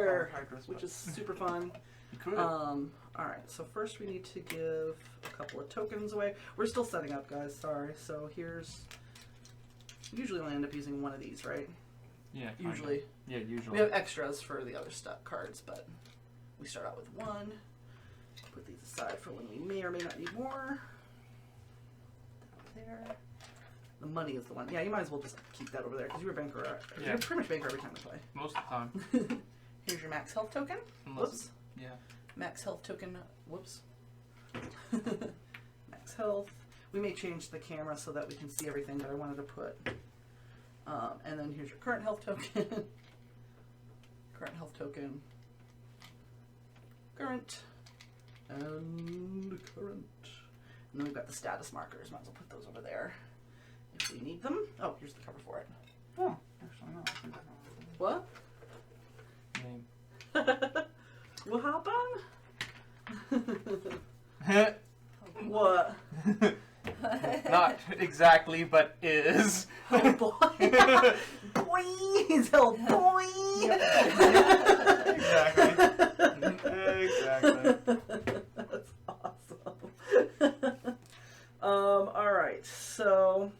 Tiger, Tigress, which is super fun. You could. Alright, so first we need to give a couple of tokens away. We're still setting up, guys, sorry. So here's... Usually we end up using one of these, right? Yeah, usually. Yeah, usually. We have extras for the other cards, but we start out with one. Put these aside for when we may or may not need more. There. The money is the one. Yeah, you might as well just keep that over there because you're a banker. Yeah. You're pretty much banker every time we play. Most of the time. Here's your max health token. Whoops. Yeah. Max health token. Whoops. Max health. We may change the camera so that we can see everything that I wanted to put. And then here's your current health token. Current health token. Current. And current. And then we've got the status markers. Might as well put those over there if we need them. Oh, here's the cover for it. Oh, actually, no. What? Name. What happened? What? Not exactly, but is. Oh boy. Please, oh boy. Exactly. That's awesome. Alright, so.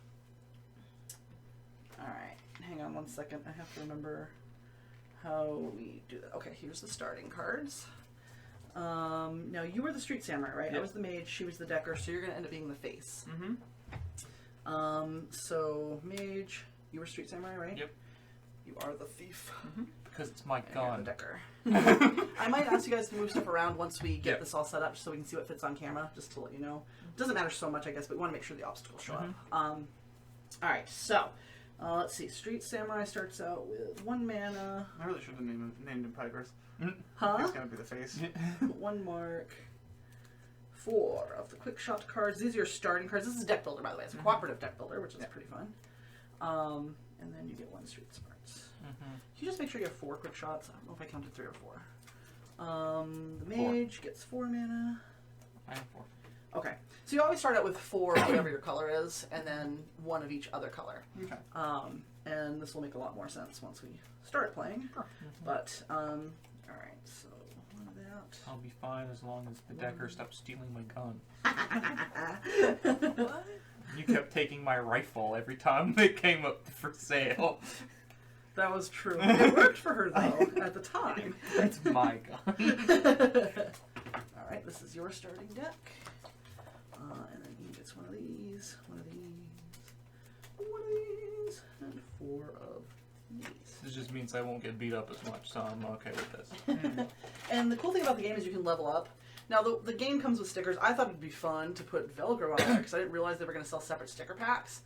Alright, hang on one second. I have to remember how we do that. Okay, here's the starting cards. Now you were the street samurai, right? Yep. I was the mage, she was the decker, so you're gonna end up being the face. Mm-hmm. So mage, you were street samurai, right? Yep. You are the thief. Mm-hmm. Because it's my And you're gun. the decker. I might ask you guys to move stuff around once we get this all set up so we can see what fits on camera, just to let you know. It doesn't matter so much, I guess, but we want to make sure the obstacles show up. Alright, so let's see. Street Samurai starts out with 1 mana. I really should have named him Tigress. Huh? He's gonna be the face. 1 mark. 4 of the quick shot cards. These are your starting cards. This is deck builder, by the way. It's a cooperative deck builder, which is pretty fun. And then you get 1 street smarts. Can you just make sure you have 4 quick shots? I don't know if I counted 3 or 4. The mage gets 4 mana. I have 4. Okay, so you always start out with 4 whatever your color is, and then 1 of each other color. Okay. And this will make a lot more sense once we start playing. But alright, so 1 of that. I'll be fine as long as the decker stops stealing my gun. What? You kept taking my rifle every time it came up for sale. That was true. It worked for her though at the time. It's my gun. Alright, this is your starting deck. And then he gets 1 of these, 1 of these, 1 of these, and 4 of these. This just means I won't get beat up as much, so I'm okay with this. And the cool thing about the game is you can level up. Now, the game comes with stickers. I thought it'd be fun to put Velcro on there because I didn't realize they were going to sell separate sticker packs.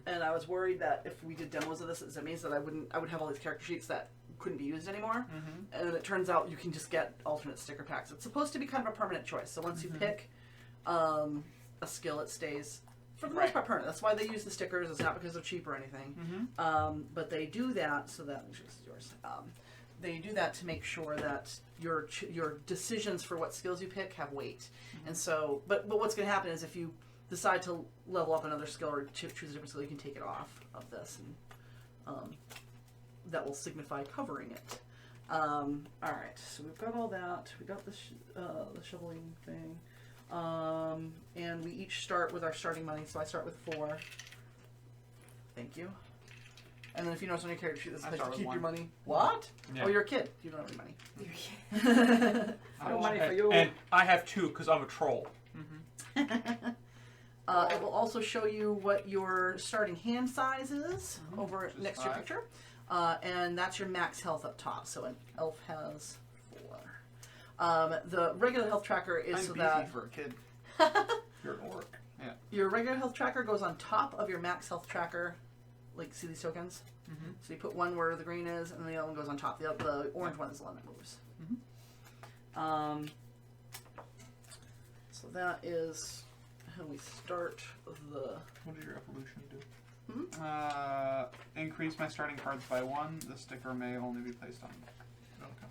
And I was worried that if we did demos of this, it means that I would have all these character sheets that couldn't be used anymore. And it turns out you can just get alternate sticker packs. It's supposed to be kind of a permanent choice. So once you pick a skill, it stays for the most part permanent. That's why they use the stickers. It's not because they're cheap or anything. But they do that so that this is yours. They do that to make sure that your decisions for what skills you pick have weight. And so, but what's going to happen is if you decide to level up another skill or choose a different skill, you can take it off of this, and that will signify covering it. All right, so we've got all that. We got the shoveling thing. And we each start with our starting money, so I start with 4. Thank you. And then if you notice on your character sheet, this is how you keep your money. What? Yeah. Oh, you're a kid. You don't have any money. No money for you. And I have 2 because I'm a troll. It will also show you what your starting hand size is over next to your 5. picture. And that's your max health up top. So an elf has 4. The regular health tracker is I'm so beefy that for a kid. You're an orc. Yeah. your regular health tracker goes on top of your max health tracker. Like, see these tokens? So you put one where the green is, and then the other one goes on top. The orange one is the one that moves. So that is how we start the... What does your evolution do? Increase my starting cards by 1. The sticker may only be placed on. Okay.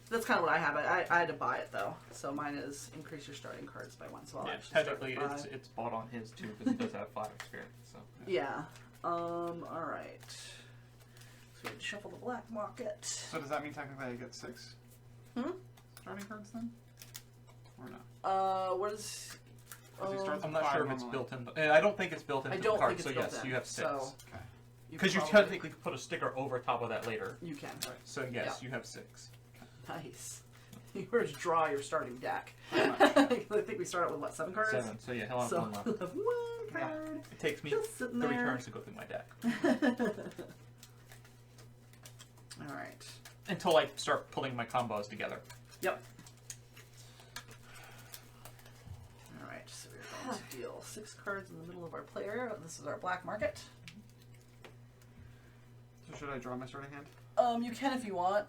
That's kind of what I have. I had to buy it, though. So mine is increase your starting cards by 1. So I'll actually technically start with 5. it's bought on his too because he does have 5 experience. So Yeah. Alright. So we shuffle the black market. So does that mean technically I get 6? Starting cards then? Or not? What is... Because he starts I'm with not sure if 5 it's normally. built in. I don't think it's built into I don't the card, think so it's built yes, in. you have 6. So Okay. Because you probably- technically could put a sticker over top of that later. You can. Right. So yes, you have 6. Nice. You first draw your starting deck. Pretty much. I think we start out with, what, 7 cards? 7. So yeah, he'll have So, 1 left. one Yeah. card. It takes me Just sitting 3 there. turns to go through my deck. Alright. Until I start pulling my combos together. Yep. Alright, so we're going to deal 6 cards in the middle of our play area. This is our black market. So should I draw my starting hand? You can if you want.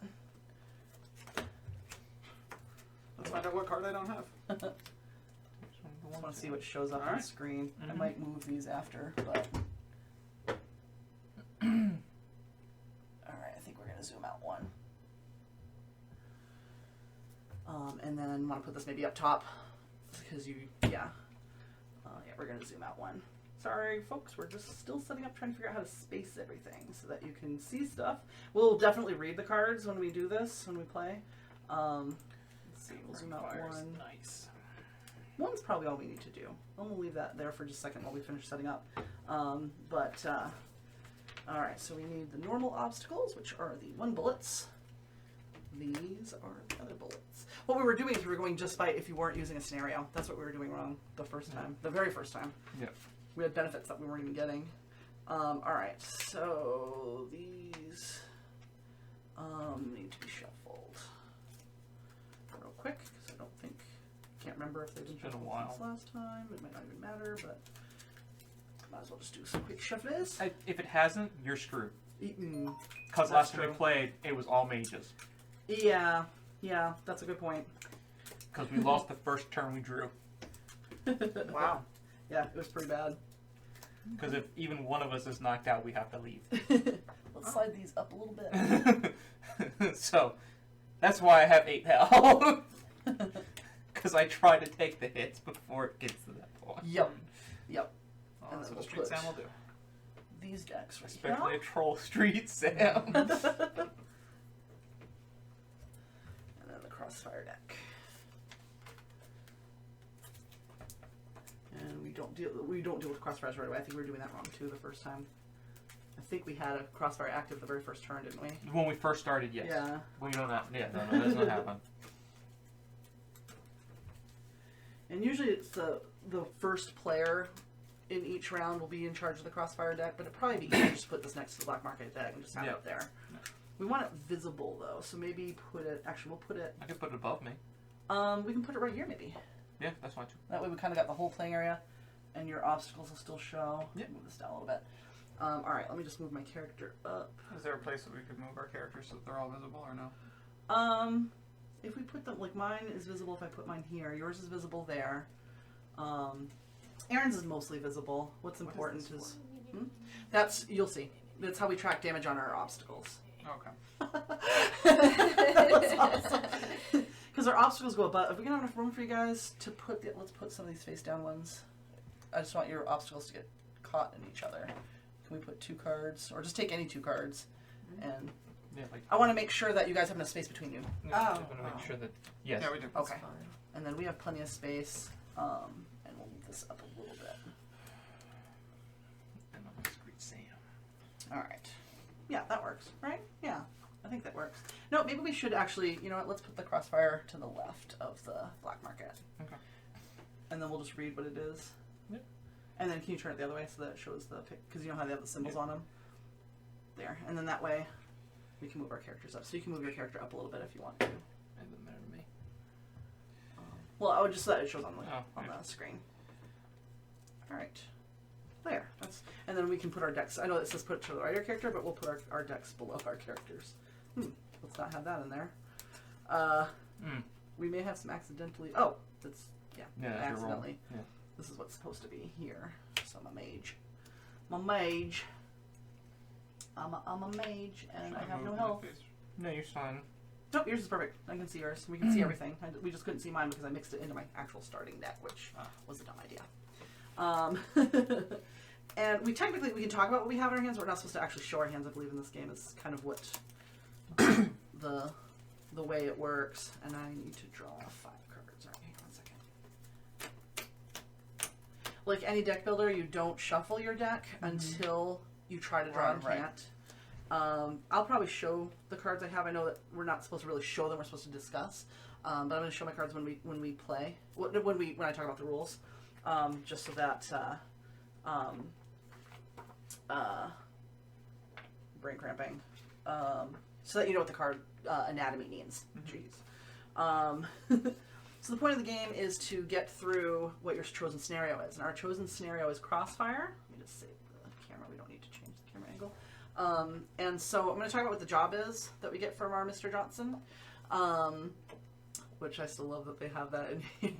Let's find out what card I don't have. I want to see what shows up on the Alright. screen. I Mhm. might move these after, but... Alright, I think we're going to zoom out 1. And then want to put this maybe up top, because yeah, we're going to zoom out 1. Sorry, folks, we're just still setting up, trying to figure out how to space everything so that you can see stuff. We'll definitely read the cards when we do this, when we play. Let's see, we'll zoom out 1. Nice. 1's probably all we need to do. And we'll leave that there for just a second while we finish setting up. Alright, so we need the normal obstacles, which are the 1 bullets. These are the other bullets. What we were doing is we were going just by if you weren't using a scenario. That's what we were doing wrong the first time. The very first time. Yep. We had benefits that we weren't even getting. Alright, so these need to be shuffled real quick, because I don't think, can't remember if they've been It's been a shuffled while. since last time. It might not even matter, but might as well just do some quick shuffles. If it hasn't, you're screwed. Mm, Because That's last time true. we played, it was all mages. yeah, that's a good point. Because we lost the first turn we drew. Wow. Yeah, it was pretty bad. Because if even one of us is knocked out, we have to leave. Let's slide these up a little bit. So, that's why I have 8 health. Because I try to take the hits before it gets to that point. Yep. Oh, And that's then what we'll a street put- Sam will do. These decks right Especially here. a troll street Sam. And then the Crossfire deck. And we don't deal with Crossfires right away. I think we were doing that wrong too the first time. I think we had a Crossfire active the very first turn, didn't we? When we first started, yes. Yeah. We don't have. Yeah, no, that's not happen. And usually it's the first player in each round will be in charge of the Crossfire deck, but it'd probably be easier to just put this next to the Black Market deck and just have Yeah. it there. Yeah. We want it visible though, so maybe put it. Actually, we'll put it. I could put it above me. We can put it right here maybe. Yeah, that's fine too. That way we kind of got the whole playing area, and your obstacles will still show. Yeah. Move this down a little bit. All right, let me just move my character up. Is there a place that we could move our characters so that they're all visible or no? If we put them, like mine is visible if I put mine here. Yours is visible there. Aaron's is mostly visible. What's important What is is that's, you'll see. That's how we track damage on our obstacles. Okay. That's awesome. Because our obstacles go above. Are we gonna have enough room for you guys to put the? Let's put some of these face down ones. I just want your obstacles to get caught in each other. Can we put 2 cards, or just take any 2 cards? And Yeah, like. I want to make sure that you guys have enough space between you. Yeah, I Oh. want to make sure that. Yes. Yeah, we do. Okay. And then we have plenty of space. And we'll move this up a little bit. And on the street Sam. All right. Yeah, that works, right? Yeah, I think that works. No, maybe we should actually, you know what, let's put the Crossfire to the left of the Black Market. Okay. And then we'll just read what it is. Yep. And then can you turn it the other way so that it shows the pic, because you know how they have the symbols Yep. on them? There. And then that way we can move our characters up. So you can move your character up a little bit if you want to. It doesn't matter to me. Well, I would just so that it shows on the, Oh, on yeah. the screen. All right. There. That's, and then we can put our decks. I know it says put it to the right of your character, but we'll put our decks below our characters. Let's not have that in there. We may have some accidentally. Oh, that's Yeah, that's your roll. accidentally. Yeah. This is what's supposed to be here. So I'm a mage. I'm a mage. I'm a mage, and Should I have move no my health. face? No, you're fine. Nope, yours is perfect. I can see yours. We can see everything. We just couldn't see mine because I mixed it into my actual starting deck, which was a dumb idea. And we technically, we can talk about what we have in our hands, but we're not supposed to actually show our hands, I believe, in this game. Is kind of what the the way it works, and I need to draw 5 cards. All right, hang on 1 second. Like any deck builder, you don't shuffle your deck until you try to draw and can't. I'll probably show the cards I have. I know that we're not supposed to really show them. We're supposed to discuss. But I'm going to show my cards when we play. When I talk about the rules, just so that brain cramping. So that you know what the card anatomy means. Jeez. So the point of the game is to get through what your chosen scenario is, and our chosen scenario is Crossfire. Let me just save the camera. We don't need to change the camera angle. And so I'm going to talk about what the job is that we get from our Mr. Johnson. Which I still love that they have that in here.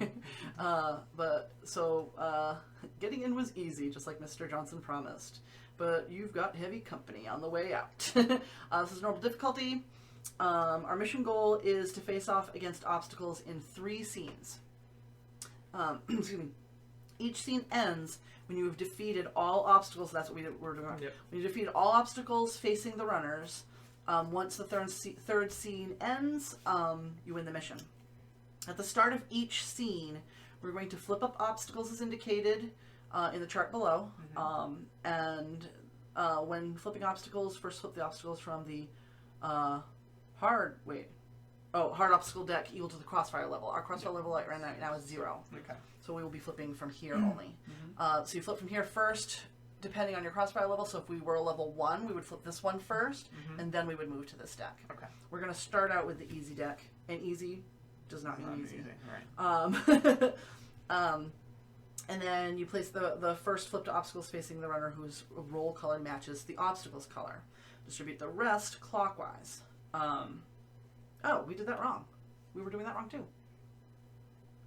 Getting in was easy, just like Mr. Johnson promised. But you've got heavy company on the way out. This is normal difficulty. Our mission goal is to face off against obstacles in 3 scenes. Excuse me. Each scene ends when you have defeated all obstacles. That's what we're doing. Yep. When you defeat all obstacles facing the runners, once the third scene ends, you win the mission. At the start of each scene, we're going to flip up obstacles as indicated in the chart below. When flipping obstacles, first flip the obstacles from the hard obstacle deck equal to the Crossfire level. Our Crossfire level right now is 0. Okay. So we will be flipping from here only. So you flip from here first, depending on your Crossfire level. So if we were a level 1, we would flip this one first, and then we would move to this deck. Okay. We're going to start out with the easy deck, and easy does not mean easy. Right. And then you place the first flip to obstacles facing the runner whose roll color matches the obstacle's color. Distribute the rest clockwise. Oh, we did that wrong. We were doing that wrong too.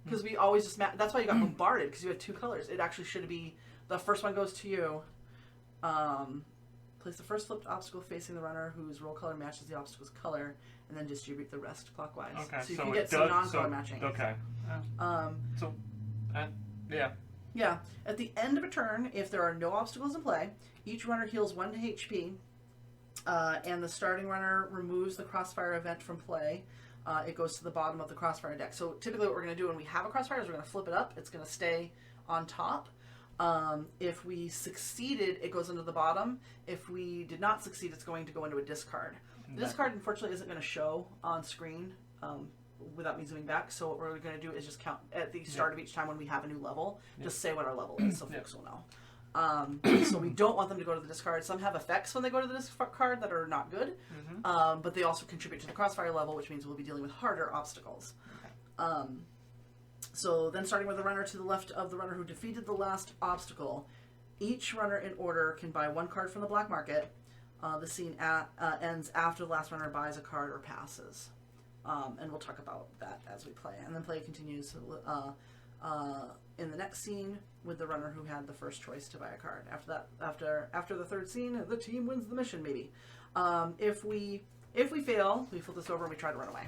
Because we always just that's why you got bombarded, because you had 2 colors. It actually should be the first one goes to you. Place the first flipped obstacle facing the runner whose roll color matches the obstacle's color, and then distribute the rest clockwise. Okay, so you can get some non-color matching. Okay. Yeah. Yeah. At the end of a turn, if there are no obstacles in play, each runner heals 1 HP, and the starting runner removes the Crossfire event from play. It goes to the bottom of the Crossfire deck. So typically what we're going to do when we have a Crossfire is we're going to flip it up. It's going to stay on top. If we succeeded, it goes into the bottom. If we did not succeed, it's going to go into a discard. The discard, unfortunately, isn't going to show on screen without me zooming back. So what we're going to do is just count at the start of each time when we have a new level. Just say what our level is so folks will know. So we don't want them to go to the discard. Some have effects when they go to the discard that are not good, but they also contribute to the Crossfire level, which means we'll be dealing with harder obstacles. Okay. So then starting with the runner to the left of the runner who defeated the last obstacle, each runner in order can buy 1 card from the black market. The scene ends after the last runner buys a card or passes. And we'll talk about that as we play. And then play continues in the next scene with the runner who had the first choice to buy a card. After the third scene, the team wins the mission, maybe. If we fail, we flip this over and we try to run away.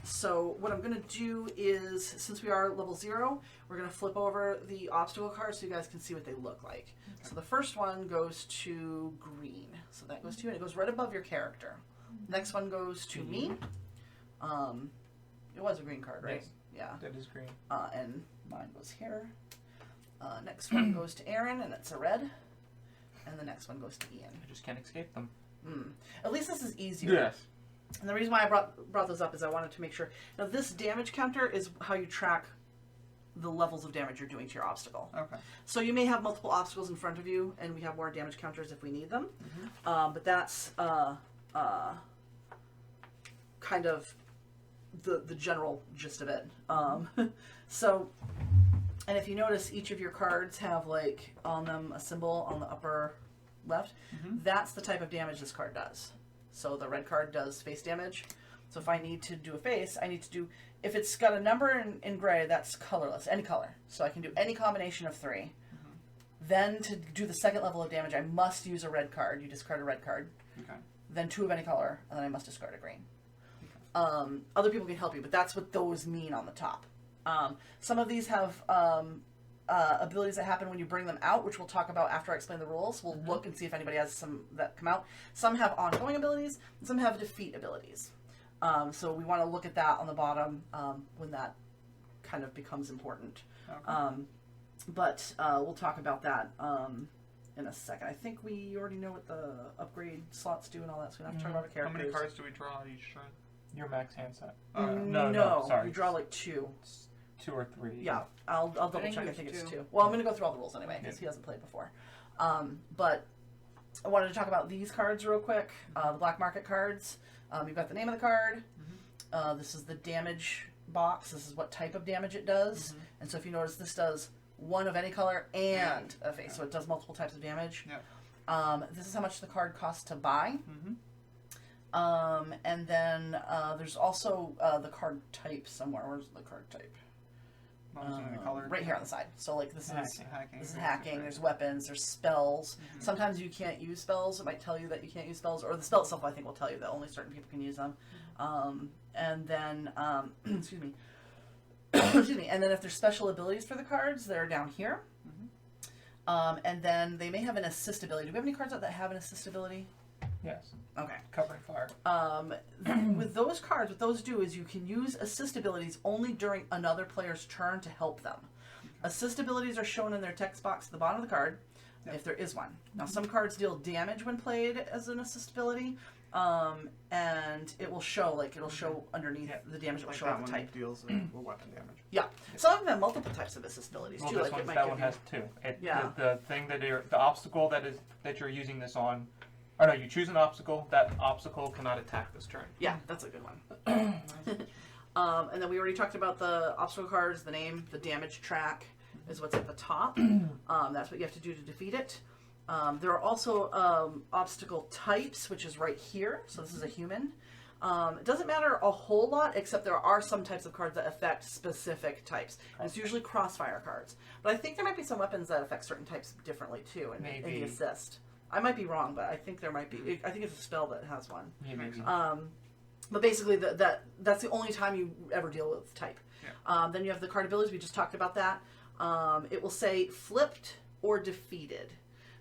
So what I'm going to do is, since we are level 0, we're going to flip over the obstacle cards so you guys can see what they look like. Okay. So the first one goes to green. So that goes to you, and it goes right above your character. Next one goes to me. It was a green card, right? Yes. Yeah. That is green. And mine goes here. Next one goes to Aaron, and it's a red. And the next one goes to Ian. I just can't escape them. At least this is easier. Yes. And the reason why I brought those up is I wanted to make sure. Now, this damage counter is how you track the levels of damage you're doing to your obstacle. Okay. So you may have multiple obstacles in front of you, and we have more damage counters if we need them. But that's kind of the general gist of it. So, and if you notice, each of your cards have like on them a symbol on the upper left. That's the type of damage this card does. So the red card does face damage. So if I need to do a face, I need to do, if it's got a number in gray, that's colorless, any color. So I can do any combination of 3. Then to do the second level of damage, I must use a red card. You discard a red card. Okay. Then 2 of any color, and then I must discard a green. Other people can help you, but that's what those mean on the top. Some of these have abilities that happen when you bring them out, which we'll talk about after I explain the rules. We'll look and see if anybody has some that come out. Some have ongoing abilities, and some have defeat abilities. So we want to look at that on the bottom when that kind of becomes important. Okay. But we'll talk about that in a second. I think we already know what the upgrade slots do and all that, so we don't have to talk about our How characters. many cards do we draw each turn? Your max hand set. No, sorry. you draw like 2. It's 2 or 3. Yeah, I'll double think check. I it's think it's 2. 2. Well, I'm going to go through all the rules anyway because he hasn't played before. But I wanted to talk about these cards real quick. The black market cards. You've got the name of the card. This is the damage box. This is what type of damage it does. And so if you notice, this does 1 of any color and a face. So it does multiple types of damage. Yep. This is how much the card costs to buy. And then there's also the card type somewhere. Where's the card type? Right here on the side. So like this is hacking. This is hacking. There's weapons. There's spells. Sometimes you can't use spells. It might tell you that you can't use spells, or the spell itself I think will tell you that only certain people can use them. And then excuse me. Excuse me. And then if there's special abilities for the cards, they're down here. And then they may have an assist ability. Do we have any cards that have an assist ability? Yes. Okay. Covering fire. With those cards, what those do is you can use assist abilities only during another player's turn to help them. Assist abilities are shown in their text box at the bottom of the card, if there is one. Now, some cards deal damage when played as an assist ability, and it will show, it'll show underneath the damage. It will show that the one type. deals weapon damage. Yeah. Some of them have multiple types of assist abilities Well, too. this that one has 2. The thing that the obstacle that you're using this on. Oh no, you choose an obstacle. That obstacle cannot attack this turn. Yeah, that's a good one. And then we already talked about the obstacle cards, the name, the damage track is what's at the top. That's what you have to do to defeat it. There are also obstacle types, which is right here. So this is a human. It doesn't matter a whole lot, except there are some types of cards that affect specific types. And it's usually crossfire cards. But I think there might be some weapons that affect certain types differently too in the assist. I might be wrong, but I think there might be. I think it's a spell that has one. Yeah, maybe. But basically, that's the only time you ever deal with type. Yeah. Then you have the card abilities. We just talked about that. It will say flipped or defeated.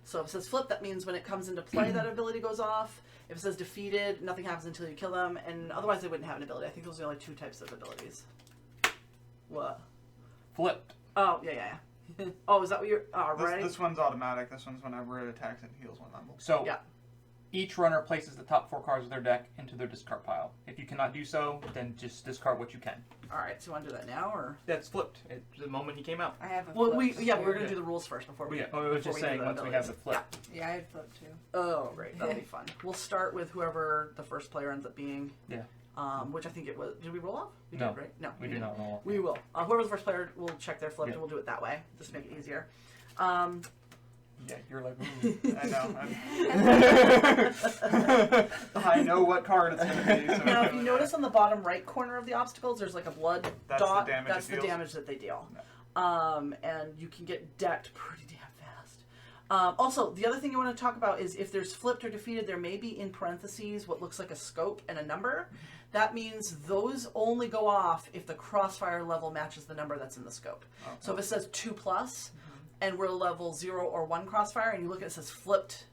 So if it says flipped, that means when it comes into play, that ability goes off. If it says defeated, nothing happens until you kill them, and otherwise they wouldn't have an ability. I think those are the only 2 types of abilities. What? Flipped. Oh, yeah. Oh, is that what you're... right. This one's automatic. This one's whenever it attacks, it heals 1 level. So each runner places the top 4 cards of their deck into their discard pile. If you cannot do so, then just discard what you can. All right, so you want to do that now, or... That's flipped. The moment he came out. I have a Well, flip. we're going to do the rules first before we... I was just saying once we have the flip. Yeah, I had flip too. Oh, great. That'll be fun. We'll start with whoever the first player ends up being. Yeah. Which I think it was... Did we roll off? We No. did, right? No. We do not roll. We will. Whoever's the first player, we'll check their flip, and we'll do it that way. Just to make it easier. Yeah, you're like, ooh. I know. I know what card it's going to be. So Now, if you notice on the bottom right corner of the obstacles, there's like a blood dot. That's the damage that they deal. And you can get decked pretty damn fast. Also, the other thing you want to talk about is if there's flipped or defeated, there may be in parentheses what looks like a scope and a number. That means those only go off if the crossfire level matches the number that's in the scope. Okay. So if it says 2+, and we're level 0 or 1 crossfire, and you look at it, it says flipped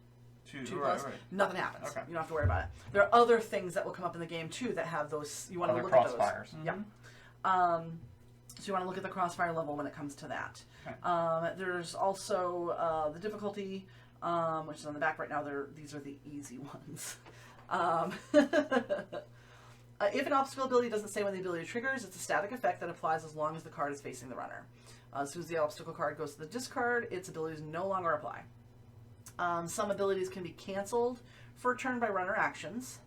2+, right. nothing happens. Okay. You don't have to worry about it. There are other things that will come up in the game too that have those. You want to Other look at those. crossfires. Yeah. So you want to look at the crossfire level when it comes to that. Okay. There's also the difficulty, which is on the back right now. These are the easy ones. If an obstacle ability doesn't say when the ability triggers, it's a static effect that applies as long as the card is facing the runner. As soon as the obstacle card goes to the discard, its abilities no longer apply. Some abilities can be canceled for a turn by runner actions,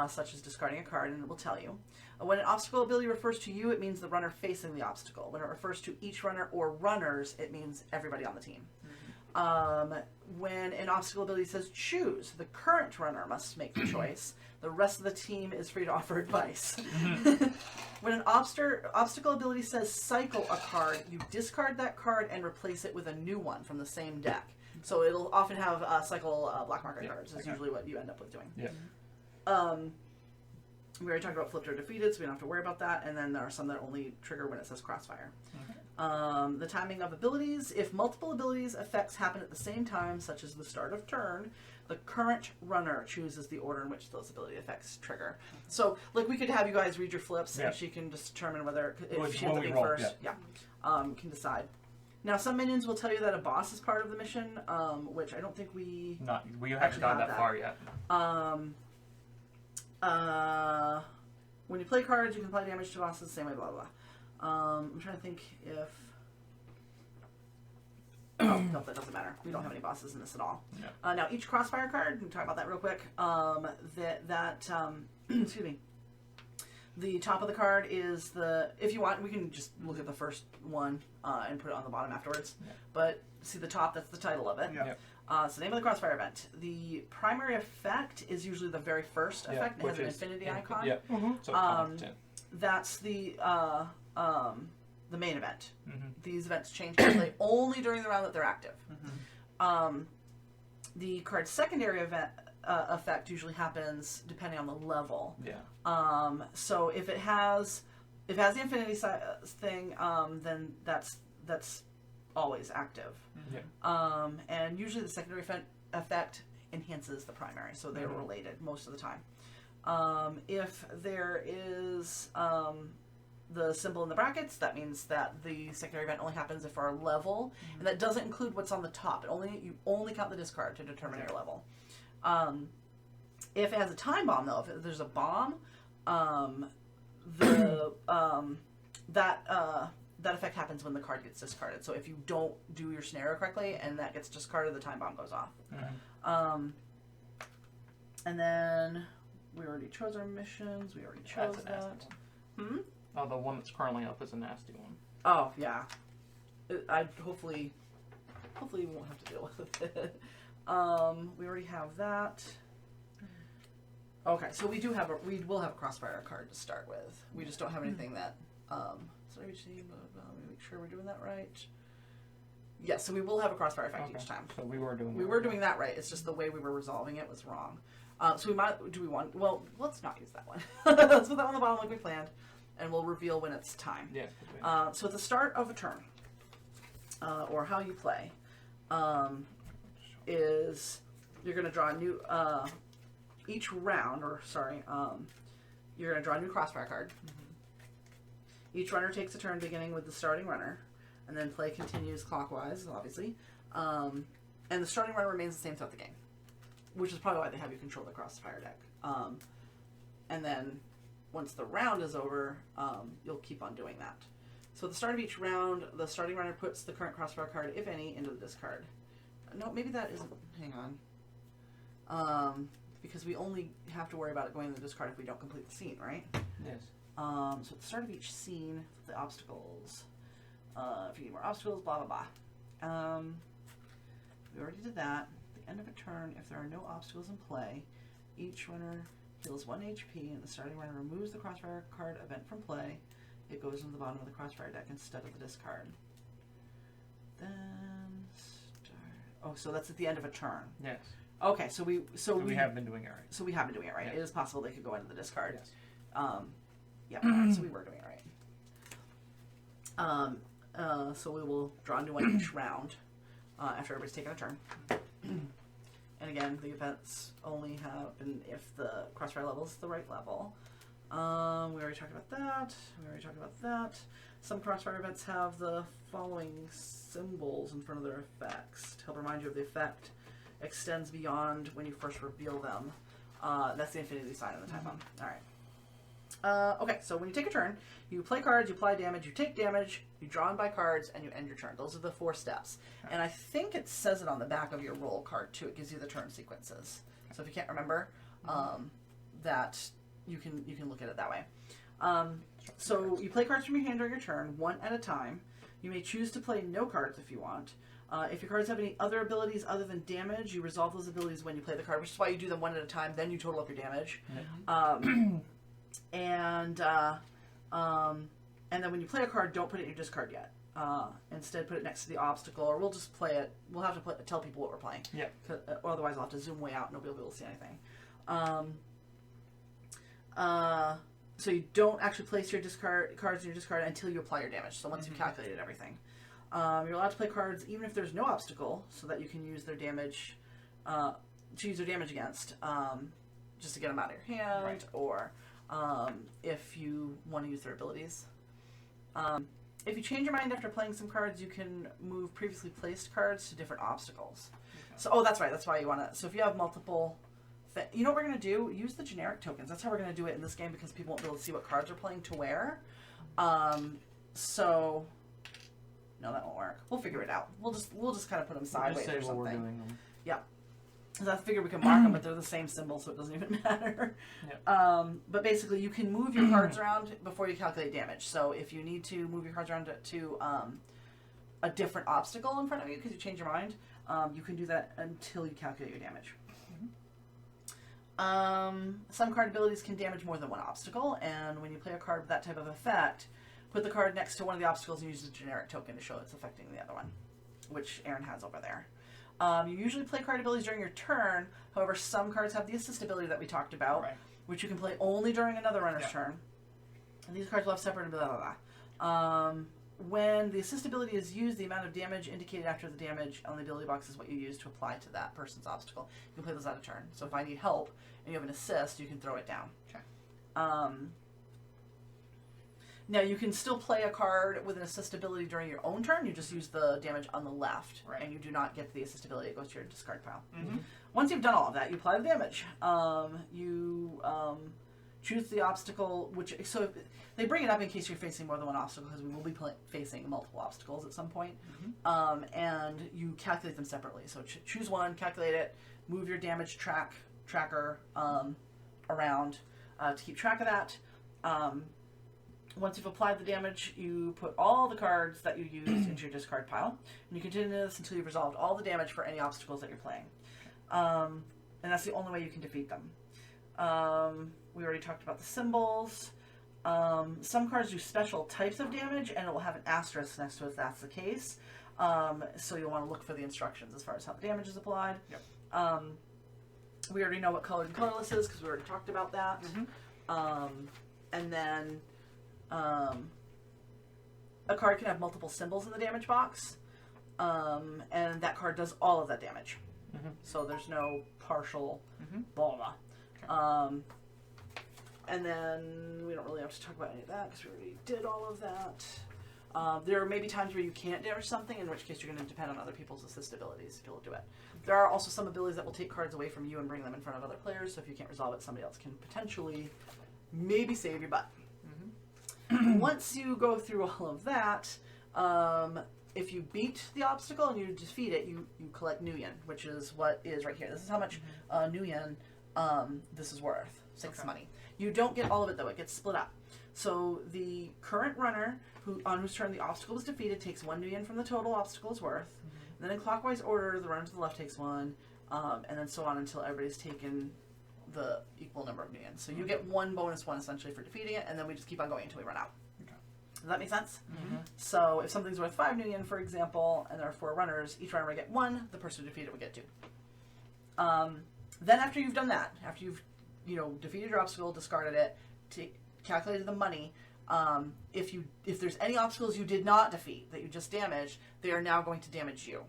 such as discarding a card, and it will tell you. When an obstacle ability refers to you, it means the runner facing the obstacle. When it refers to each runner or runners, it means everybody on the team. When an obstacle ability says choose, the current runner must make the choice. The rest of the team is free to offer advice. When an obstacle ability says cycle a card, you discard that card and replace it with a new one from the same deck. So it'll often have cycle black market cards. Is usually what you end up with doing. Yeah. We already talked about flipped or defeated, so we don't have to worry about that. And then there are some that only trigger when it says crossfire. The timing of abilities. If multiple abilities effects happen at the same time, such as the start of turn, the current runner chooses the order in which those ability effects trigger. So, like, we could have you guys read your flips, and she can just determine whether, if she ends up being first, can decide. Now, some minions will tell you that a boss is part of the mission, which I don't think we haven't gone that far yet. When you play cards, you can apply damage to bosses the same way, blah, blah, blah. I'm trying to think if... Oh, no, that doesn't matter. We don't have any bosses in this at all. No. Now, each Crossfire card, we can talk about that real quick. Excuse me. The top of the card is the... If you want, we can just look at the first one and put it on the bottom afterwards. Yeah. But see the top, that's the title of it. Yeah. It's the name of the Crossfire event. The primary effect is usually the very first effect. It has an infinity icon. Yeah. So That's the main event. These events change play only during the round that they're active. The card's secondary event effect usually happens depending on the level. Yeah. So if it has the infinity thing, then that's always active. Yeah. And usually the secondary effect enhances the primary, so they're related most of the time. If there is the symbol in the brackets, that means that the secondary event only happens if our level, and that doesn't include what's on the top. You only count the discard to determine your level. If it has a time bomb, though, if there's a bomb, that effect happens when the card gets discarded. So if you don't do your scenario correctly and that gets discarded, the time bomb goes off. And then we already chose our missions. We already chose That's a nasty that. one. Oh, the one that's currently up is a nasty one. Oh yeah. Hopefully we won't have to deal with it. We already have that. Okay, so we will have a Crossfire card to start with. We just don't have anything that. Let me make sure we're doing that right. Yes, so we will have a Crossfire effect each time. So we were doing. We were doing that right. It's just the way we were resolving it was wrong. So we might. Do we want? Well, let's not use that one. Let's put that on the bottom like we planned, and we'll reveal when it's time. Yeah. So at the start of a turn, or how you play, is you're going to draw a new. Each round, you're going to draw a new Crossfire card. Each runner takes a turn beginning with the starting runner, and then play continues clockwise, obviously. And the starting runner remains the same throughout the game, which is probably why they have you control the Crossfire deck. And then once the round is over, you'll keep on doing that. So at the start of each round, the starting runner puts the current Crossfire card, if any, into the discard. No, maybe that isn't... Hang on. Because we only have to worry about it going in the discard if we don't complete the scene, right? Yes. So at the start of each scene, the obstacles. If you need more obstacles, blah, blah, blah. We already did that. At the end of a turn, if there are no obstacles in play, each runner heals 1 HP, and the starting runner removes the Crossfire card event from play. It goes into the bottom of the Crossfire deck instead of the discard. Then start. Oh, so that's at the end of a turn. Yes. Okay, so we have been doing it right. So we have been doing it right. Yeah. It is possible they could go into the discard. Yes. Yeah, right, so we were doing it right. So we will draw a new one each round after everybody's taken a turn. And again, the events only happen if the Crossfire level is the right level. We already talked about that. Some Crossfire events have the following symbols in front of their effects to help remind you of the effect. Extends beyond when you first reveal them. That's the infinity sign of the time bomb. Alright. Okay, so when you take a turn, you play cards, you apply damage, you take damage, you draw and buy cards, and you end your turn. Those are the 4 steps. And I think it says it on the back of your roll card, too. It gives you the turn sequences. So if you can't remember, that you can look at it that way. So you play cards from your hand during your turn, 1 at a time. You may choose to play no cards if you want. If your cards have any other abilities other than damage, you resolve those abilities when you play the card, which is why you do them 1 at a time, then you total up your damage. And then when you play a card, don't put it in your discard yet. Instead, put it next to the obstacle, or we'll just play it. We'll have to tell people what we're playing. Yeah. Or otherwise, I'll have to zoom way out and nobody will be able to see anything. So you don't actually place your cards in your discard until you apply your damage. So once you've calculated everything. You're allowed to play cards even if there's no obstacle, so that you can use their damage, to use their damage against, just to get them out of your hand, or if you want to use their abilities. If you change your mind after playing some cards, you can move previously placed cards to different obstacles. Okay. So, that's right. That's why you want to. So if you have multiple, you know what we're going to do? Use the generic tokens. That's how we're going to do it in this game because people won't be able to see what cards are playing to where. So. No, that won't work. We'll figure it out. We'll just kind of put them sideways or something. We're doing them. Yeah. Because I figure we can mark them, but they're the same symbol, so it doesn't even matter. Yep. But basically, you can move your cards around before you calculate damage. So if you need to move your cards around to a different obstacle in front of you because you change your mind, you can do that until you calculate your damage. Some card abilities can damage more than one obstacle, and when you play a card with that type of effect, put the card next to one of the obstacles and use the generic token to show it's affecting the other one, which Aaron has over there. You usually play card abilities during your turn. However, some cards have the assist ability that we talked about, which you can play only during another runner's turn. And these cards will have separate blah, blah, blah. When the assist ability is used, the amount of damage indicated after the damage on the ability box is what you use to apply to that person's obstacle. You can play those out of turn. So if I need help and you have an assist, you can throw it down. Okay. Now, you can still play a card with an assist ability during your own turn. You just use the damage on the left, and you do not get the assist ability. It goes to your discard pile. Once you've done all of that, you apply the damage. You choose the obstacle, so they bring it up in case you're facing more than one obstacle, because we will be facing multiple obstacles at some point. And you calculate them separately. So choose one, calculate it, move your damage tracker around to keep track of that. Once you've applied the damage, you put all the cards that you used into your discard pile. And you continue this until you've resolved all the damage for any obstacles that you're playing. And that's the only way you can defeat them. We already talked about the symbols. Some cards do special types of damage, and it will have an asterisk next to it if that's the case. So you'll want to look for the instructions as far as how the damage is applied. We already know what colored and colorless is because we already talked about that. And then a card can have multiple symbols in the damage box, and that card does all of that damage. So there's no partial blah blah. And then we don't really have to talk about any of that because we already did all of that. There may be times where you can't damage something, in which case you're going to depend on other people's assist abilities to be able to do it. There are also some abilities that will take cards away from you and bring them in front of other players, so if you can't resolve it, somebody else can potentially maybe save your butt. Once you go through all of that, if you beat the obstacle and you defeat it, you collect new yen, which is what is right here. This is how much new yen this is worth. 6 money. You don't get all of it, though. It gets split up. So the current runner, on whose turn the obstacle was defeated, takes 1 new yen from the total obstacle is worth. And then in clockwise order, the runner to the left takes 1, and then so on until everybody's taken the equal number of new yen. So you get 1 bonus 1 essentially for defeating it, and then we just keep on going until we run out. Does that make sense? So if something's worth 5 new yen, for example, and there are 4 runners, each runner would get 1, the person who defeated would get 2. Then after you've done that, after you've defeated your obstacle, discarded it, calculated the money, if there's any obstacles you did not defeat that you just damaged, they are now going to damage you.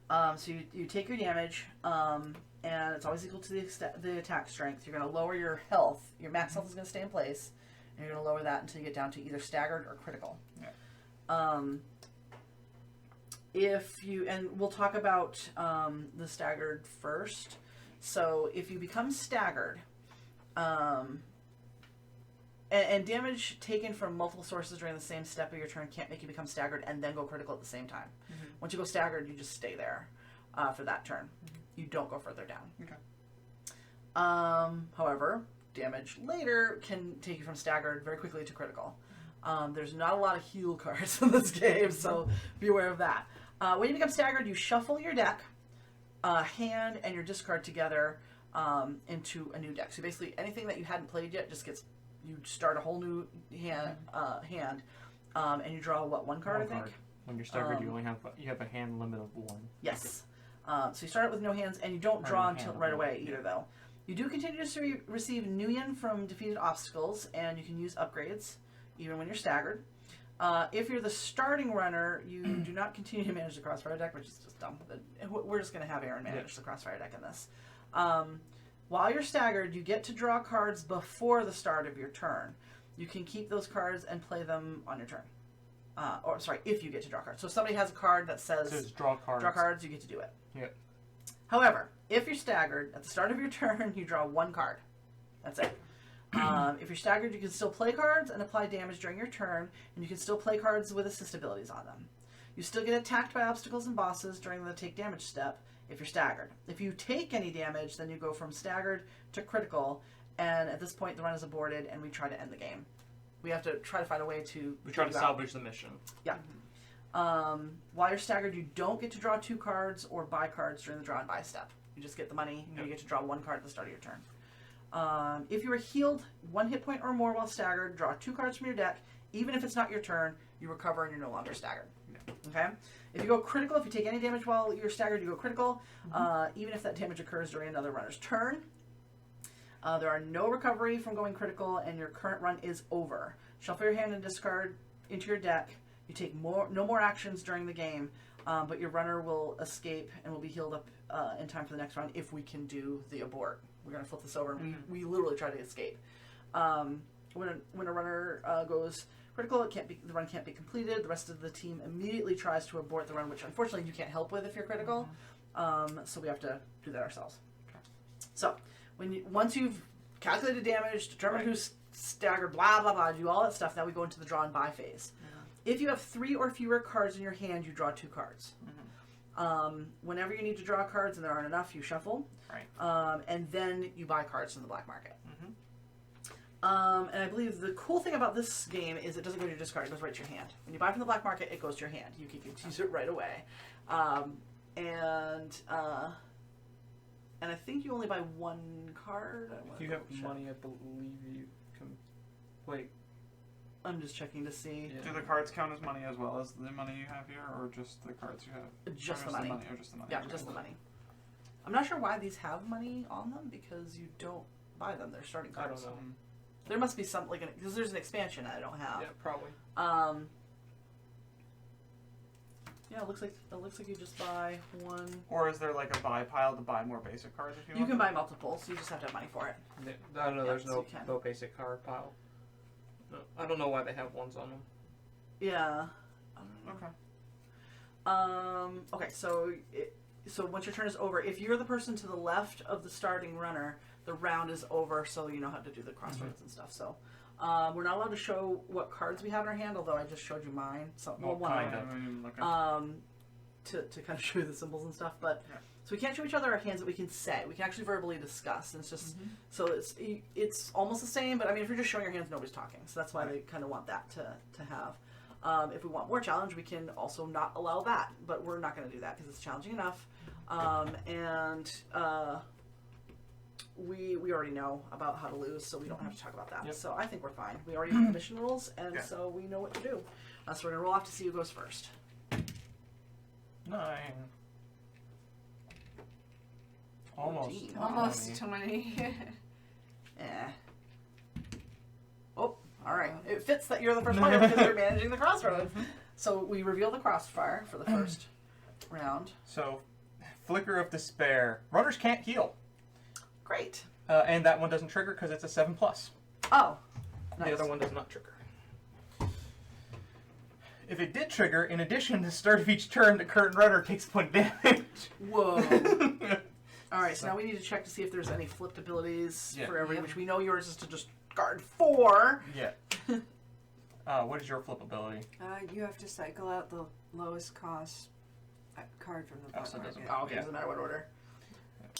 So you take your damage, and it's always equal to the attack strength. You're going to lower your health. Your max health is going to stay in place, and you're going to lower that until you get down to either staggered or critical. And we'll talk about the staggered first. So if you become staggered, and damage taken from multiple sources during the same step of your turn can't make you become staggered and then go critical at the same time. Once you go staggered, you just stay there for that turn. You don't go further down. However, damage later can take you from staggered very quickly to critical. There's not a lot of heal cards in this game, so be aware of that. When you become staggered, you shuffle your deck, hand, and your discard together into a new deck. So basically, anything that you hadn't played yet just gets, you start a whole new hand, and you draw one card, I think. When you're staggered, you have a hand limit of 1. Yes. So you start out with no hands, and you don't draw until right away either, though. You do continue to receive Nuyen from defeated obstacles, and you can use upgrades, even when you're staggered. If you're the starting runner, you do not continue to manage the Crossfire deck, which is just dumb. We're just going to have Aaron manage the Crossfire deck in this. While you're staggered, you get to draw cards before the start of your turn. You can keep those cards and play them on your turn. If you get to draw cards. So if somebody has a card that says draw cards, you get to do it. Yep. However, if you're staggered, at the start of your turn, you draw one card. That's it. If you're staggered, you can still play cards and apply damage during your turn, and you can still play cards with assist abilities on them. You still get attacked by obstacles and bosses during the take damage step if you're staggered. If you take any damage, then you go from staggered to critical, and at this point the run is aborted and we try to end the game. We have to try to find a way to... We try to salvage the mission. Yeah. While you're staggered, you don't get to draw 2 cards or buy cards during the draw and buy step. You just get the money, and you get to draw 1 card at the start of your turn. If you are healed 1 hit point or more while staggered, draw 2 cards from your deck. Even if it's not your turn, you recover and you're no longer staggered. Okay? If you go critical, if you take any damage while you're staggered, you go critical, even if that damage occurs during another runner's turn. There are no recovery from going critical, and your current run is over. Shuffle your hand and discard into your deck. You take no more actions during the game, but your runner will escape and will be healed up in time for the next round if we can do the abort. We're going to flip this over. We literally try to escape. When a runner goes critical, the run can't be completed. The rest of the team immediately tries to abort the run, which unfortunately you can't help with if you're critical. So we have to do that ourselves. So once you've calculated damage, determined who's staggered, blah blah blah, do all that stuff, now we go into the draw and buy phase. If you have 3 or fewer cards in your hand, you draw 2 cards. Whenever you need to draw cards and there aren't enough, you shuffle. Right. And then you buy cards from the black market. And I believe the cool thing about this game is it doesn't go to your discard, it goes right to your hand. When you buy from the black market, it goes to your hand. You can use it right away. And I think you only buy 1 card. If you have money, I believe you can play. I'm just checking to see. Do the cards count as money as well as the money you have here, or just the cards you have? Just the money. Or just the money? Yeah, Okay. just the money. I'm not sure why these have money on them because you don't buy them. They're starting I cards. don't know. There must be some because there's an expansion I don't have. Yeah, probably. Yeah, it looks like you just buy 1. Or is there like a buy pile to buy more basic cards if you You want can them? buy multiples. You just have to have money for it. I don't know. There's so you can. no basic card pile. No, I don't know why they have ones on them. Yeah. Okay. Okay. So once your turn is over, if you're the person to the left of the starting runner, the round is over. So you know how to do the crossroads and stuff. So we're not allowed to show what cards we have in our hand, although I just showed you mine. So one kind of of. them. To kind of show you the symbols and stuff, but so we can't show each other our hands that we can say. We can actually verbally discuss, and it's just so it's almost the same. But I mean, if you're just showing your hands, nobody's talking. So that's why they kind of want that to have. If we want more challenge, we can also not allow that, but we're not going to do that because it's challenging enough. We already know about how to lose, so we don't have to talk about that. Yep. So I think we're fine. We already have the mission rules, and so we know what to do. So we're gonna roll off to see who goes first. 9. Almost. 14. Almost 20. Oh, all right. It fits that you're the first player because you're managing the crossroad. So we reveal the crossfire for the first round. So, Flicker of Despair. Runners can't heal. Great. And that one doesn't trigger because it's a 7+. Oh, nice. The other one does not trigger. If it did trigger, in addition, at the start of each turn, the current runner takes a point of damage. Whoa. All right, so now we need to check to see if there's any flipped abilities for every, which we know yours is to just guard 4. Yeah. What is your flip ability? You have to cycle out the lowest cost card from the so it doesn't market. Oh, okay, doesn't matter what order.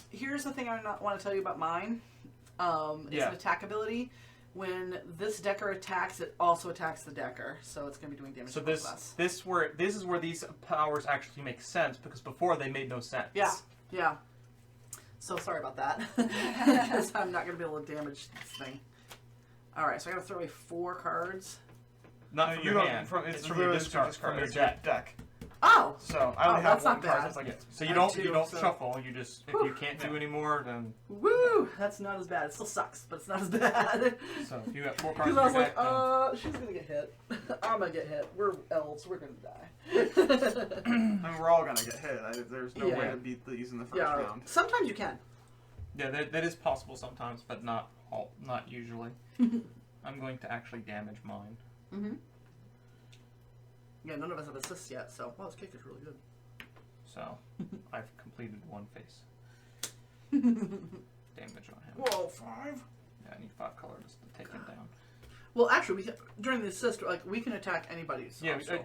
Here's the thing I want to tell you about mine. It's an attack ability. When this decker attacks, it also attacks the decker, so it's going to be doing damage So to both of us. this is where these powers actually make sense, because before they made no sense. Yeah. So sorry about that, because I'm not going to be able to damage this thing. All right, so I got to throw away 4 cards. Not from you your don't. hand. It's from your literally just discard, from your deck. Oh! So I only Oh, have that's one not card. bad. So it's like So you I don't do, so shuffle. You just if you can't do any more, then Woo! That's not as bad. It still sucks, but it's not as bad. so if you have 4 cards Because in I your was deck, like, she's gonna get hit. I'm gonna get hit. We're elves. We're gonna die. I mean, we're all gonna get hit. There's no way Yeah. to beat these in the first Yeah. round. Sometimes you can. yeah, that is possible sometimes, but not usually. I'm going to actually damage mine. Mm-hmm. Yeah, none of us have assists yet, so wow, this cake is really good. So I've completed 1 face damage on him. Whoa, 5? Yeah, I need 5 colors to take him down. Well, actually, during the assist, like we can attack anybody's. Yeah, also.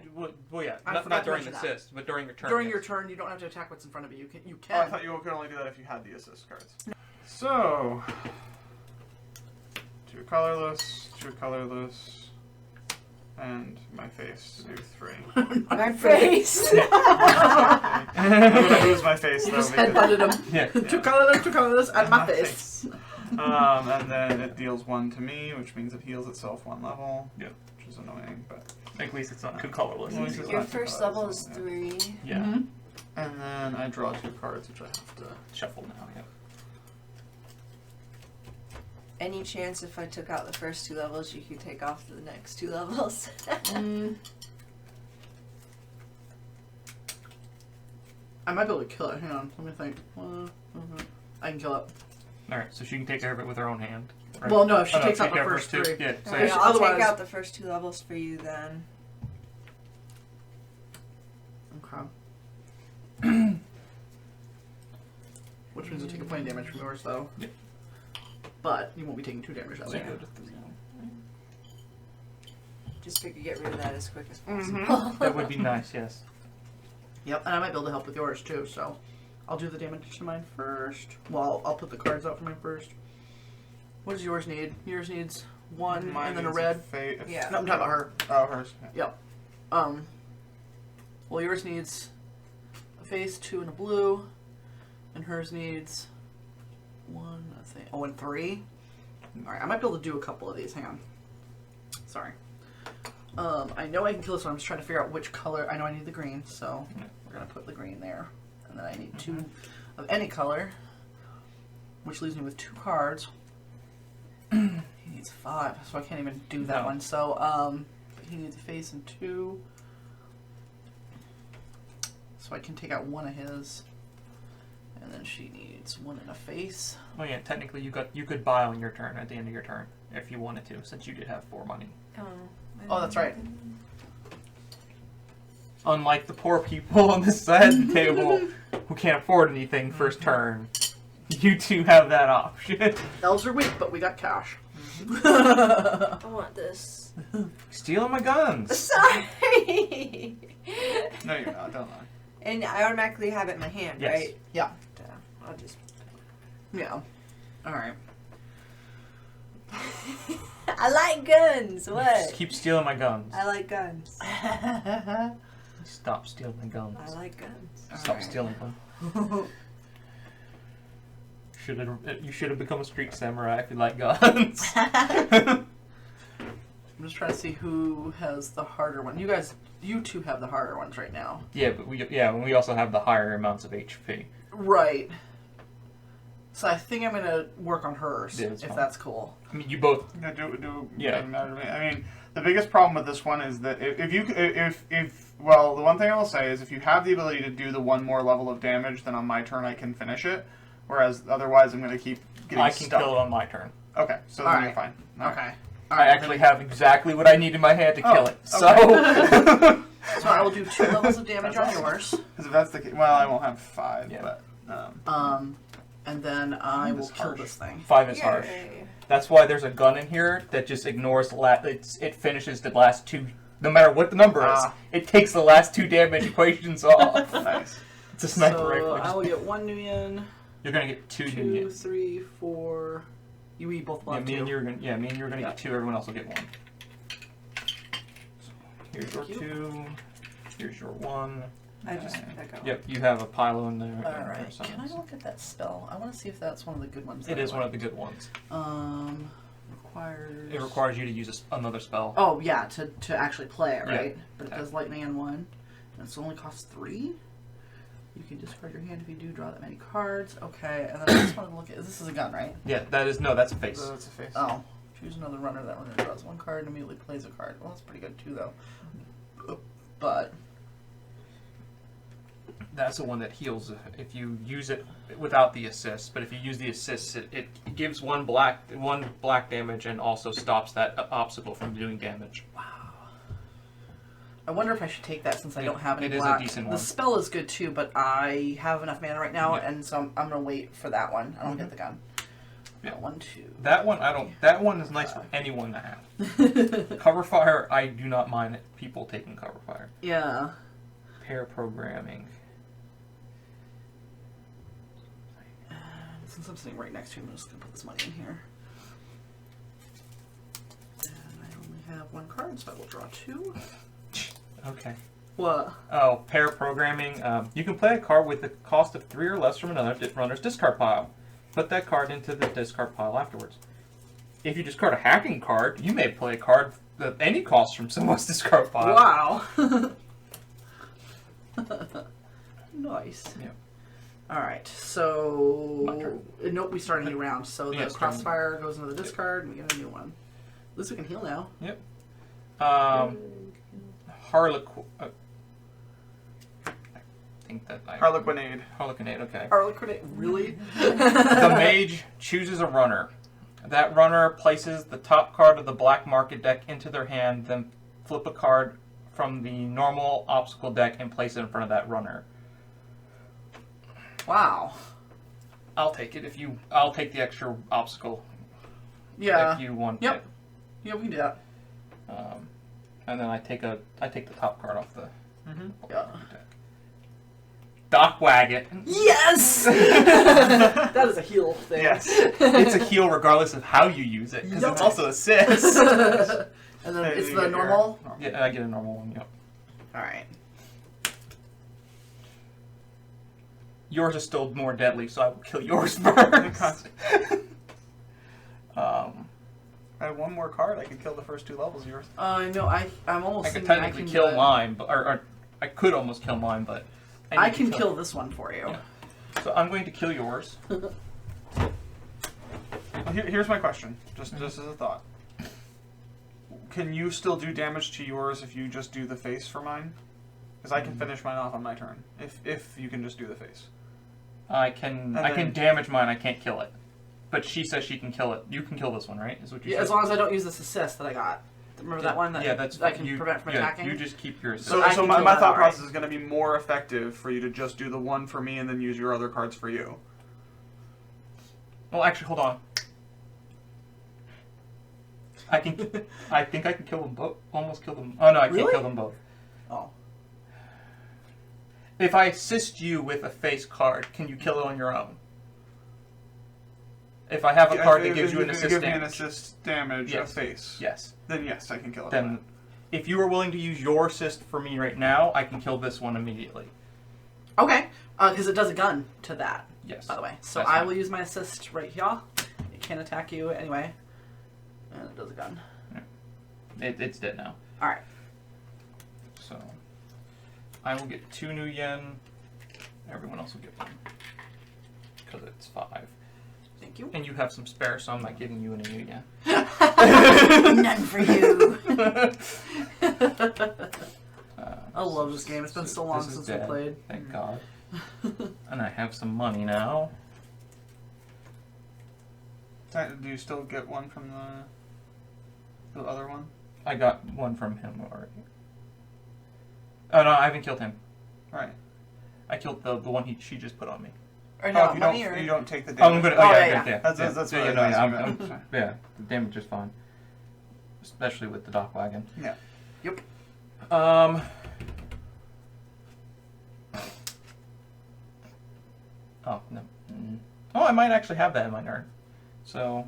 well, yeah, I not forgot to during the mention that. assist, but during your turn. During yes. your turn, you don't have to attack what's in front of you. You Oh, I can. thought you could only do that if you had the assist cards. So 2 colorless, and my face to do 3. My face. I'm gonna lose my face You though. just because- headbutted him. Yeah. Two colorless, and my face. And then it deals 1 to me, which means it heals itself 1 level. Yeah. Which is annoying, but At least it's not 2 colorless. At least it's Your not too first colorless, level is yeah. 3. Yeah. Mhm. And then I draw 2 cards, which I have to. Shuffle now. Yeah. Any chance if I took out the first 2 levels, you could take off the next 2 levels? I might be able to kill it. Hang on, let me think. I can kill it. All right, so she can take care of it with her own hand. Right? Well, no, if she Oh, no, takes take out the care of first two. 3. Yeah. So Alright, yeah, I'll otherwise- take out the first 2 levels for you then. Okay. Which means you'll take a point of damage from yours, though. Yep. But you won't be taking 2 damage that So way. you go to 3. Just figure get rid of that as quick as Mhm. possible. That would be nice. Yes. Yep, and I might be able to help with yours too, so I'll do the damage to mine first. Well, I'll put the cards out for mine first. What does yours need? Yours needs 1 Mine and then a needs red. Yeah. No, I'm talking about her. Oh, hers. Yeah. Well, yours needs a face, 2 and a blue, and hers needs 1, I think. Oh, and 3. All right, I might be able to do a couple of these. Hang on. Sorry. I know I can kill this one. I'm just trying to figure out which color. I know I need the green, so we're gonna put the green there, and then I need 2 of any color, which leaves me with 2 cards. He needs 5, so I can't even do that No. one. So he needs a face and 2. So I can take out 1 of his, and then she needs 1 and a face. Well, yeah. Technically, you could buy on your turn at the end of your turn if you wanted to, since you did have 4 money. Oh, that's right. Unlike the poor people on this side of the table who can't afford anything first turn, you two have that option. Elves are weak, but we got cash. I want this. Stealing my guns. Sorry! No, you're not. Don't lie. And I automatically have it in my hand, Yes. right? Yeah. I'll just... Yeah. All right. I like guns! What? Just keep stealing my guns. I like guns. Stop stealing my guns. I like guns. Stop stealing them. You should have become a street samurai if you like guns. I'm just trying to see who has the harder one. You two have the harder ones right now. Yeah, but we also have the higher amounts of HP. Right. So I think I'm gonna work on hers, Yeah, that's if fine. that's cool. I mean, you both. Yeah, Yeah. doesn't matter to me. I mean, the biggest problem with this one is that well, the one thing I will say is if you have the ability to do the 1 more level of damage, then on my turn I can finish it. Whereas otherwise I'm going to keep getting I can stuck. kill it on my turn. Okay, so then Alright. you're fine. Alright. Okay. I actually have exactly what I need in my hand to kill it. So. okay. So I will do 2 levels of damage on yours. Because if that's the case, well, I won't have 5, Yeah. but And then I will This kill harsh. this thing. 5 is harsh. Yay. That's why there's a gun in here that just ignores it finishes the last 2. No matter what the number is, it takes the last 2 damage equations off. nice. It's a sniper So rifle. I will get 1 new yen, You're gonna get 2 2, new. 3, 4. You eat both Yeah, left me and 2. you're gonna. Yeah, me and you're gonna Yeah. get 2. Everyone else will get 1. So here's your Thank you. 2. Here's your 1. I just pick up. Yep, you have a pilo in there. All right. Can I look at that spell? I want to see if that's one of the good ones. It that I is one like. of the good ones. Requires. It requires you to use another spell. Oh yeah, to actually play it, Yeah. right? But it does lightning in 1. It only costs 3. You can discard your hand if you do draw that many cards. Okay, and then I just want to look at. This is a gun, right? Yeah, that's a face. That's a face. Oh. Choose another runner. That runner draws 1 card and immediately plays a card. Well, that's pretty good too, though. But That's the one that heals if you use it without the assist. But if you use the assist, it gives one black damage and also stops that obstacle from doing damage. wow. I wonder if I should take that since I don't have any it is black. a decent The one. spell is good too, but I have enough mana right now, Yeah. and so I'm gonna wait for that one. I don't get the gun. Yeah. 1, 2. That one I don't. That one is nice for anyone to have. Cover fire, I do not mind people taking cover fire. Yeah. Pair programming. Since I'm sitting right next to him, I'm just gonna put this money in here. And I only have 1 card, so I will draw 2. Okay. What? Oh, pair programming. You can play a card with the cost of 3 or less from another runner's discard pile. Put that card into the discard pile afterwards. If you discard a hacking card, you may play a card at any cost from someone's discard pile. Wow. Nice. Yeah. Alright, My so... turn. Nope, we start a new round. So the Yes, crossfire goes into the discard, and we get a new one. At least we can heal now. Harlequin. I think that Harlequinade. Harlequinade, okay. Harlequin, really? The mage chooses a runner. That runner places the top card of the black market deck into their hand, then flip a card from the normal obstacle deck and place it in front of that runner. Wow. I'll take it if you. I'll take the extra obstacle Yeah. if you want Yep. it. Yeah, we can do that. And then I take the top card off the Yeah. deck. Dock Wagon. Yes! That is a heal thing. Yes. It's a heal regardless of how you use it because Yup. it's also assist. And then Hey, it's you the get your- normal? Yeah, I get a normal one. Yep. Alright. Yours is still more deadly, so I will kill yours first. I have 1 more card. I can kill the first 2 levels of yours. No, I'm almost I could thinking I technically can kill do it. mine, but or I could almost kill mine, but I need to can kill this one for you. Yeah. So I'm going to kill yours. Well, here's my question, just as a thought. Can you still do damage to yours if you just do the face for mine? Because I can finish mine off on my turn. If you can just do the face. I can And then- damage mine. I can't kill it, but she says she can kill it. You can kill this one, right? Is what you Yeah, said? as long as I don't use this assist that I got. Remember that one that that's I can you, prevent from yeah, attacking? You just keep your assist. So, I so can my kill my that thought outright. process is going to be more effective for you to just do the one for me and then use your other cards for you. Well, actually, hold on. I think I can kill them both. Almost kill them. Oh no, I can't Really? kill them both. Oh. If I assist you with a face card, can you kill it on your own? If I have a card that gives you an assist give me an damage, assist damage Yes. a face. yes. Then yes, I can kill it. Then, if you are willing to use your assist for me right now, I can kill this one immediately. Okay. Because it does a gun to that, Yes. by the way. So That's I fine. will use my assist right here. It can't attack you anyway. And it does a gun. It's dead now. Alright. So, I will get 2 new yen. Everyone else will get 1. Because it's 5. Thank you. And you have some spare, so I'm not giving you any new yen. None for you. I So love this game. It's been so long this is since we dead, played. Thank God. And I have some money now. Do you still get one from the other one? I got 1 from him already. Oh no, I haven't killed him. Right. I killed the one she just put on me. Or Oh, no, if you money don't, or... you don't take the Oh, I'm damage. gonna. Oh, Oh, yeah, yeah, yeah. yeah. That's yeah, what yeah, I no, was yeah, asking I'm, about. Sorry. yeah, the damage is fine. Especially with the dock wagon. Yeah. Yep. Oh no. Oh, I might actually have that in my turn. So.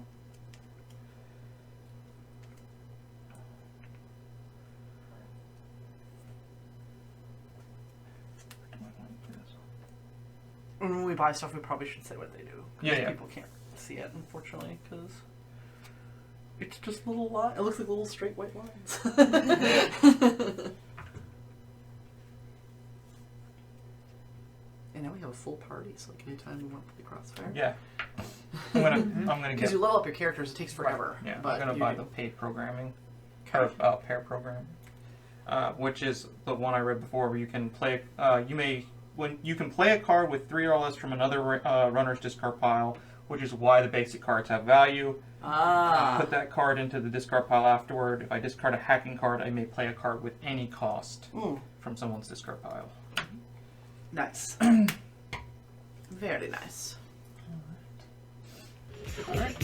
When we buy stuff, we probably should say what they do. 'Cause Yeah, yeah. People can't see it, unfortunately, because it's just little lines. It looks like little straight white lines. have a full party, so like anytime we want to play Crossfire. Yeah. I'm gonna Because get. you level up your characters, it takes forever. Yeah, but I'm gonna you buy do. the paid programming, or pair programming, which is the one I read before, where you can play. You can play a card with 3 or less from another runner's discard pile, which is why the basic cards have value. Put that card into the discard pile afterward. If I discard a hacking card, I may play a card with any cost from someone's discard pile. Nice. Very nice. All right.